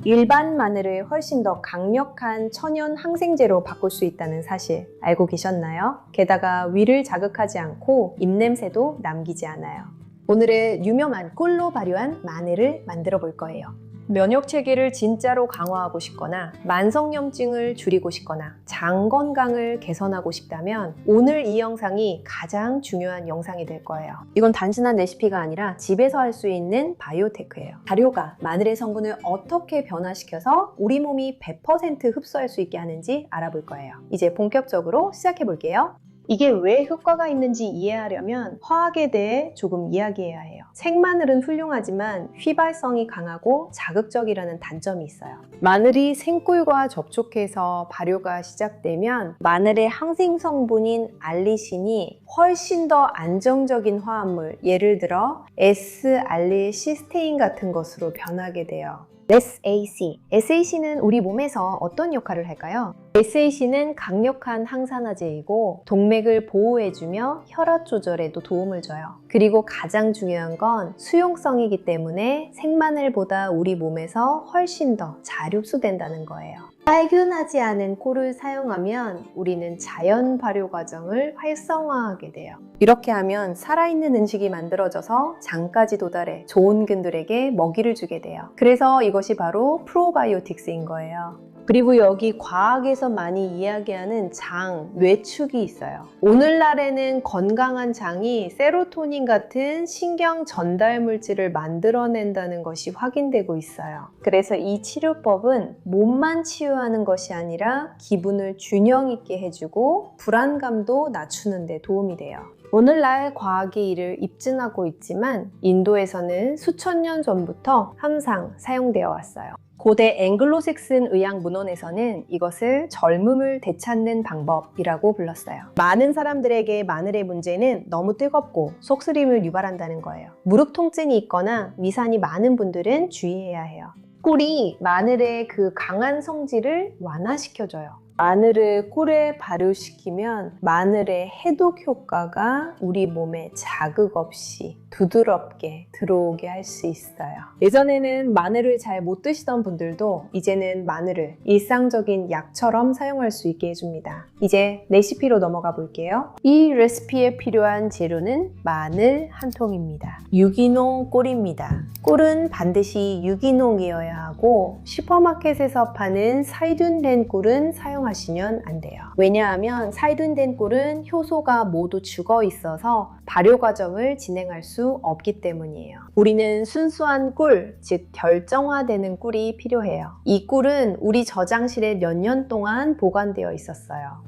일반 마늘을 훨씬 더 강력한 천연 항생제로 바꿀 수 있다는 사실 알고 계셨나요? 게다가 위를 자극하지 않고 입냄새도 남기지 않아요. 오늘은 유명한 꿀로 발효한 마늘을 만들어 볼 거예요. 면역 체계를 진짜로 강화하고 싶거나 만성염증을 줄이고 싶거나 장 건강을 개선하고 싶다면 오늘 이 영상이 가장 중요한 영상이 될 거예요. 이건 단순한 레시피가 아니라 집에서 할 수 있는 바이오테크예요. 발효가 마늘의 성분을 어떻게 변화시켜서 우리 몸이 100% 흡수할 수 있게 하는지 알아볼 거예요. 이제 본격적으로 시작해 볼게요. 이게 왜 효과가 있는지 이해하려면 화학에 대해 조금 이야기해야 해요. 생마늘은 훌륭하지만 휘발성이 강하고 자극적이라는 단점이 있어요. 마늘이 생꿀과 접촉해서 발효가 시작되면 마늘의 항생 성분인 알리신이 훨씬 더 안정적인 화합물, 예를 들어 S-알릴시스테인 같은 것으로 변하게 돼요. SAC. SAC는 우리 몸에서 어떤 역할을 할까요? SAC는 강력한 항산화제이고 동맥을 보호해주며 혈압 조절에도 도움을 줘요. 그리고 가장 중요한 건 수용성이기 때문에 생마늘보다 우리 몸에서 훨씬 더 잘 흡수된다는 거예요. 빨균하지 않은 꿀을 사용하면 우리는 자연 발효 과정을 활성화하게 돼요. 이렇게 하면 살아있는 음식이 만들어져서 장까지 도달해 좋은 균들에게 먹이를 주게 돼요. 그래서 이것이 바로 프로바이오틱스인 거예요. 그리고 여기 과학에서 많이 이야기하는 장, 뇌축이 있어요. 오늘날에는 건강한 장이 세로토닌 같은 신경 전달 물질을 만들어낸다는 것이 확인되고 있어요. 그래서 이 치료법은 몸만 치유하는 것이 아니라 기분을 균형 있게 해주고 불안감도 낮추는 데 도움이 돼요. 오늘날 과학이 이를 입증하고 있지만 인도에서는 수천 년 전부터 항상 사용되어 왔어요. 고대 앵글로색슨 의학 문헌에서는 이것을 젊음을 되찾는 방법이라고 불렀어요. 많은 사람들에게 마늘의 문제는 너무 뜨겁고 속쓰림을 유발한다는 거예요. 무릎 통증이 있거나 위산이 많은 분들은 주의해야 해요. 꿀이 마늘의 그 강한 성질을 완화시켜줘요. 마늘을 꿀에 발효시키면 마늘의 해독 효과가 우리 몸에 자극 없이 부드럽게 들어오게 할 수 있어요. 예전에는 마늘을 잘 못 드시던 분들도 이제는 마늘을 일상적인 약처럼 사용할 수 있게 해줍니다. 이제 레시피로 넘어가 볼게요. 이 레시피에 필요한 재료는 마늘 한 통입니다. 유기농 꿀입니다. 꿀은 반드시 유기농이어야 하고 슈퍼마켓에서 파는 살균된 꿀은 사용하시면 안 돼요. 왜냐하면 살균된 꿀은 효소가 모두 죽어 있어서 발효 과정을 진행할 수 없기 때문이에요. 우리는 순수한 꿀, 즉 결정화되는 꿀이 필요해요. 이 꿀은 우리 저장실에 몇 년 동안 보관되어 있었어요.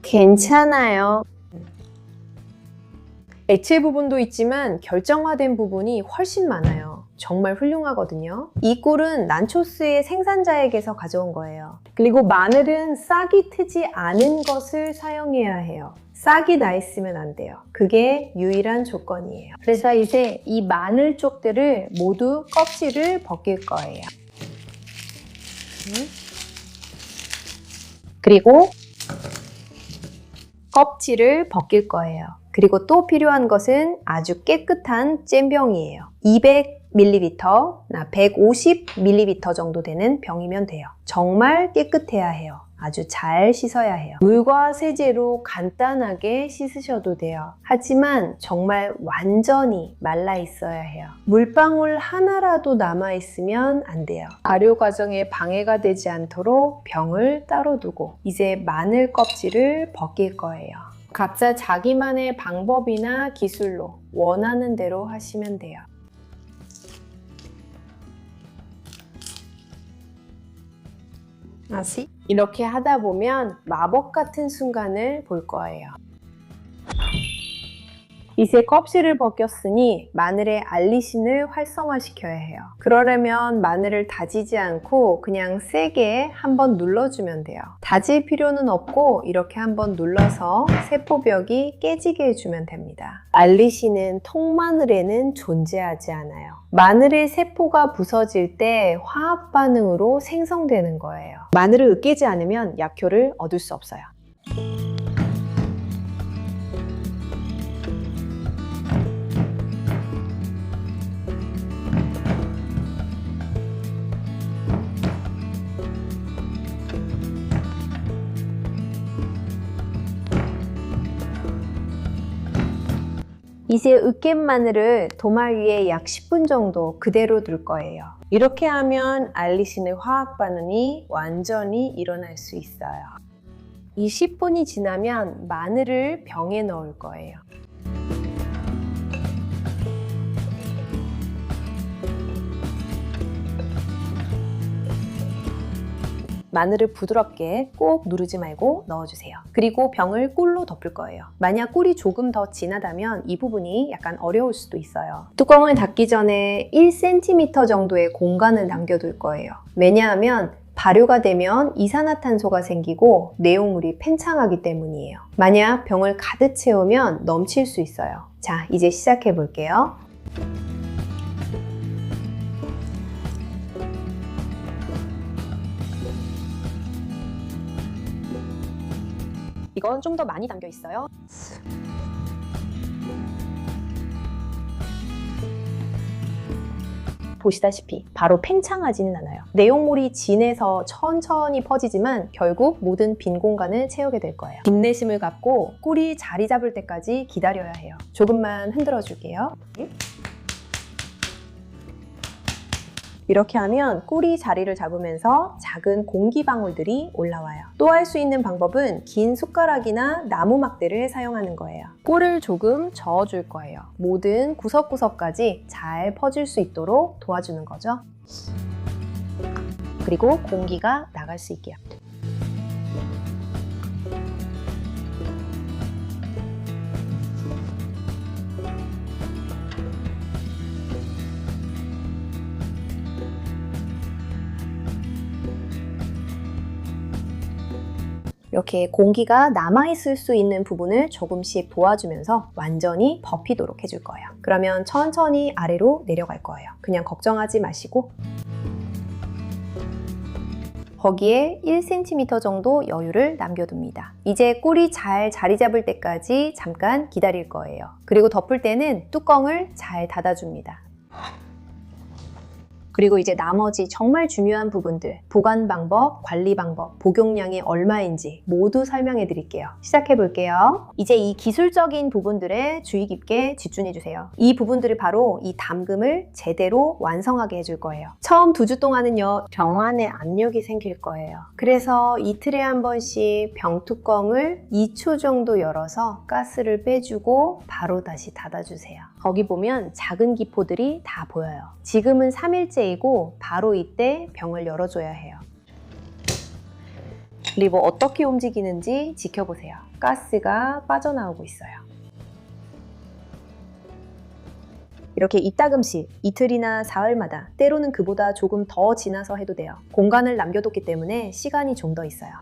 괜찮아요. 액체 부분도 있지만 결정화된 부분이 훨씬 많아요. 정말 훌륭하거든요. 이 꿀은 난초스의 생산자에게서 가져온 거예요. 그리고 마늘은 싹이 트지 않은 것을 사용해야 해요. 싹이 나 있으면 안 돼요. 그게 유일한 조건이에요. 그래서 이제 이 마늘 쪽들을 모두 껍질을 벗길 거예요. 그리고 껍질을 벗길 거예요. 그리고 또 필요한 것은 아주 깨끗한 잼병이에요. 200ml, 150ml 정도 되는 병이면 돼요. 정말 깨끗해야 해요. 아주 잘 씻어야 해요. 물과 세제로 간단하게 씻으셔도 돼요. 하지만 정말 완전히 말라 있어야 해요. 물방울 하나라도 남아있으면 안 돼요. 발효 과정에 방해가 되지 않도록 병을 따로 두고 이제 마늘 껍질을 벗길 거예요. 각자 자기만의 방법이나 기술로 원하는 대로 하시면 돼요. 다시 이렇게 하다 보면 마법 같은 순간을 볼 거예요. 이제 껍질을 벗겼으니 마늘의 알리신을 활성화시켜야 해요. 그러려면 마늘을 다지지 않고 그냥 세게 한번 눌러주면 돼요. 다질 필요는 없고 이렇게 한번 눌러서 세포벽이 깨지게 해주면 됩니다. 알리신은 통마늘에는 존재하지 않아요. 마늘의 세포가 부서질 때 화학 반응으로 생성되는 거예요. 마늘을 으깨지 않으면 약효를 얻을 수 없어요. 이제 으깬 마늘을 도마 위에 약 10분 정도 그대로 둘 거예요. 이렇게 하면 알리신의 화학 반응이 완전히 일어날 수 있어요. 이 10분이 지나면 마늘을 병에 넣을 거예요. 마늘을 부드럽게 꼭 누르지 말고 넣어주세요. 그리고 병을 꿀로 덮을 거예요. 만약 꿀이 조금 더 진하다면 이 부분이 약간 어려울 수도 있어요. 뚜껑을 닫기 전에 1cm 정도의 공간을 남겨둘 거예요. 왜냐하면 발효가 되면 이산화탄소가 생기고 내용물이 팽창하기 때문이에요. 만약 병을 가득 채우면 넘칠 수 있어요. 자, 이제 시작해 볼게요. 이건 좀 더 많이 담겨 있어요. 보시다시피 바로 팽창하지는 않아요. 내용물이 진해서 천천히 퍼지지만 결국 모든 빈 공간을 채우게 될 거예요. 인내심을 갖고 꿀이 자리 잡을 때까지 기다려야 해요. 조금만 흔들어 줄게요. 이렇게 하면 꿀이 자리를 잡으면서 작은 공기 방울들이 올라와요. 또 할 수 있는 방법은 긴 숟가락이나 나무 막대를 사용하는 거예요. 꿀을 조금 저어줄 거예요. 모든 구석구석까지 잘 퍼질 수 있도록 도와주는 거죠. 그리고 공기가 나갈 수 있게요. 이렇게 공기가 남아있을 수 있는 부분을 조금씩 도와주면서 완전히 버피도록 해줄 거예요. 그러면 천천히 아래로 내려갈 거예요. 그냥 걱정하지 마시고 거기에 1cm 정도 여유를 남겨둡니다. 이제 꿀이 잘 자리 잡을 때까지 잠깐 기다릴 거예요. 그리고 덮을 때는 뚜껑을 잘 닫아줍니다. 그리고 이제 나머지 정말 중요한 부분들, 보관 방법, 관리 방법, 복용량이 얼마인지 모두 설명해 드릴게요. 시작해 볼게요. 이제 이 기술적인 부분들에 주의 깊게 집중해 주세요. 이 부분들이 바로 이 담금을 제대로 완성하게 해줄 거예요. 처음 2주 동안은요, 병 안에 압력이 생길 거예요. 그래서 이틀에 한 번씩 병 뚜껑을 2초 정도 열어서 가스를 빼주고 바로 다시 닫아주세요. 거기 보면 작은 기포들이 다 보여요. 지금은 3일째이고 바로 이때 병을 열어줘야 해요. 그리고 어떻게 움직이는지 지켜보세요. 가스가 빠져나오고 있어요. 이렇게 이따금씩 이틀이나 사흘마다 때로는 그보다 조금 더 지나서 해도 돼요. 공간을 남겨뒀기 때문에 시간이 좀 더 있어요.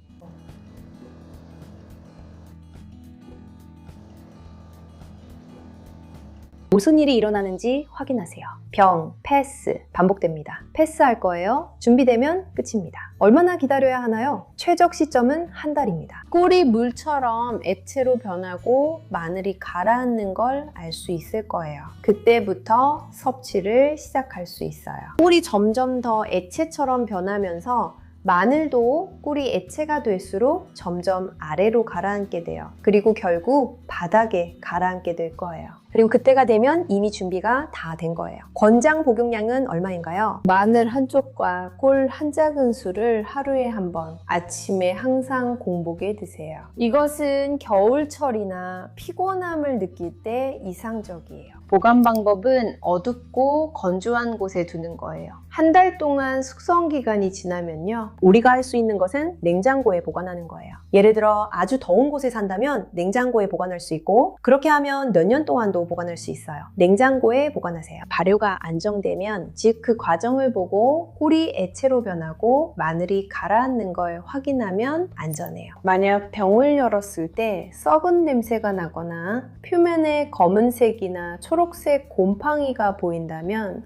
무슨 일이 일어나는지 확인하세요. 병, 패스, 반복됩니다. 패스할 거예요. 준비되면 끝입니다. 얼마나 기다려야 하나요? 최적 시점은 한 달입니다. 꿀이 물처럼 액체로 변하고 마늘이 가라앉는 걸 알 수 있을 거예요. 그때부터 섭취를 시작할 수 있어요. 꿀이 점점 더 액체처럼 변하면서 마늘도 꿀이 액체가 될수록 점점 아래로 가라앉게 돼요. 그리고 결국 바닥에 가라앉게 될 거예요. 그리고 그때가 되면 이미 준비가 다 된 거예요. 권장 복용량은 얼마인가요? 마늘 한 쪽과 꿀 한 작은술을 하루에 한 번, 아침에 항상 공복에 드세요. 이것은 겨울철이나 피곤함을 느낄 때 이상적이에요. 보관 방법은 어둡고 건조한 곳에 두는 거예요. 한 달 동안 숙성 기간이 지나면요, 우리가 할 수 있는 것은 냉장고에 보관하는 거예요. 예를 들어 아주 더운 곳에 산다면 냉장고에 보관할 수 있고, 그렇게 하면 몇 년 동안도 보관할 수 있어요. 냉장고에 보관하세요. 발효가 안정되면, 즉 그 과정을 보고 꿀이 액체로 변하고 마늘이 가라앉는 걸 확인하면 안전해요. 만약 병을 열었을 때 썩은 냄새가 나거나 표면에 검은색이나 초록색 곰팡이가 보인다면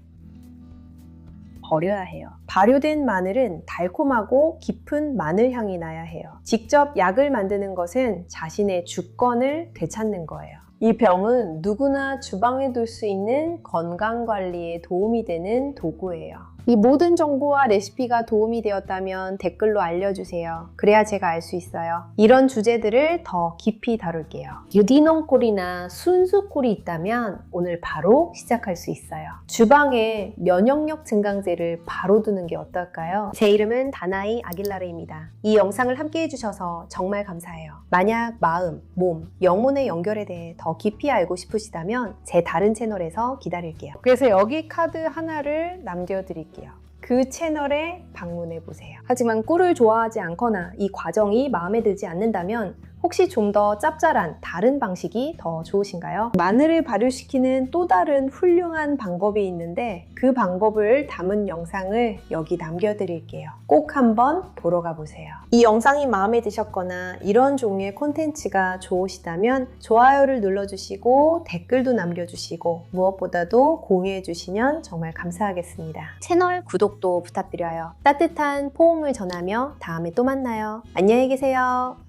버려야 해요. 발효된 마늘은 달콤하고 깊은 마늘 향이 나야 해요. 직접 약을 만드는 것은 자신의 주권을 되찾는 거예요. 이 병은 누구나 주방에 둘 수 있는 건강관리에 도움이 되는 도구예요. 이 모든 정보와 레시피가 도움이 되었다면 댓글로 알려주세요. 그래야 제가 알 수 있어요. 이런 주제들을 더 깊이 다룰게요. 유디농골이나 순수골이 있다면 오늘 바로 시작할 수 있어요. 주방에 면역력 증강제를 바로 두는 게 어떨까요? 제 이름은 다나이 아길라르입니다. 이 영상을 함께 해주셔서 정말 감사해요. 만약 마음, 몸, 영혼의 연결에 대해 더 깊이 알고 싶으시다면 제 다른 채널에서 기다릴게요. 그래서 여기 카드 하나를 남겨드릴게요. 그 채널에 방문해 보세요. 하지만 꿀을 좋아하지 않거나 이 과정이 마음에 들지 않는다면 혹시 좀 더 짭짤한 다른 방식이 더 좋으신가요? 마늘을 발효시키는 또 다른 훌륭한 방법이 있는데 그 방법을 담은 영상을 여기 남겨드릴게요. 꼭 한번 보러 가보세요. 이 영상이 마음에 드셨거나 이런 종류의 콘텐츠가 좋으시다면 좋아요를 눌러주시고 댓글도 남겨주시고 무엇보다도 공유해주시면 정말 감사하겠습니다. 채널 구독도 부탁드려요. 따뜻한 포옹을 전하며 다음에 또 만나요. 안녕히 계세요.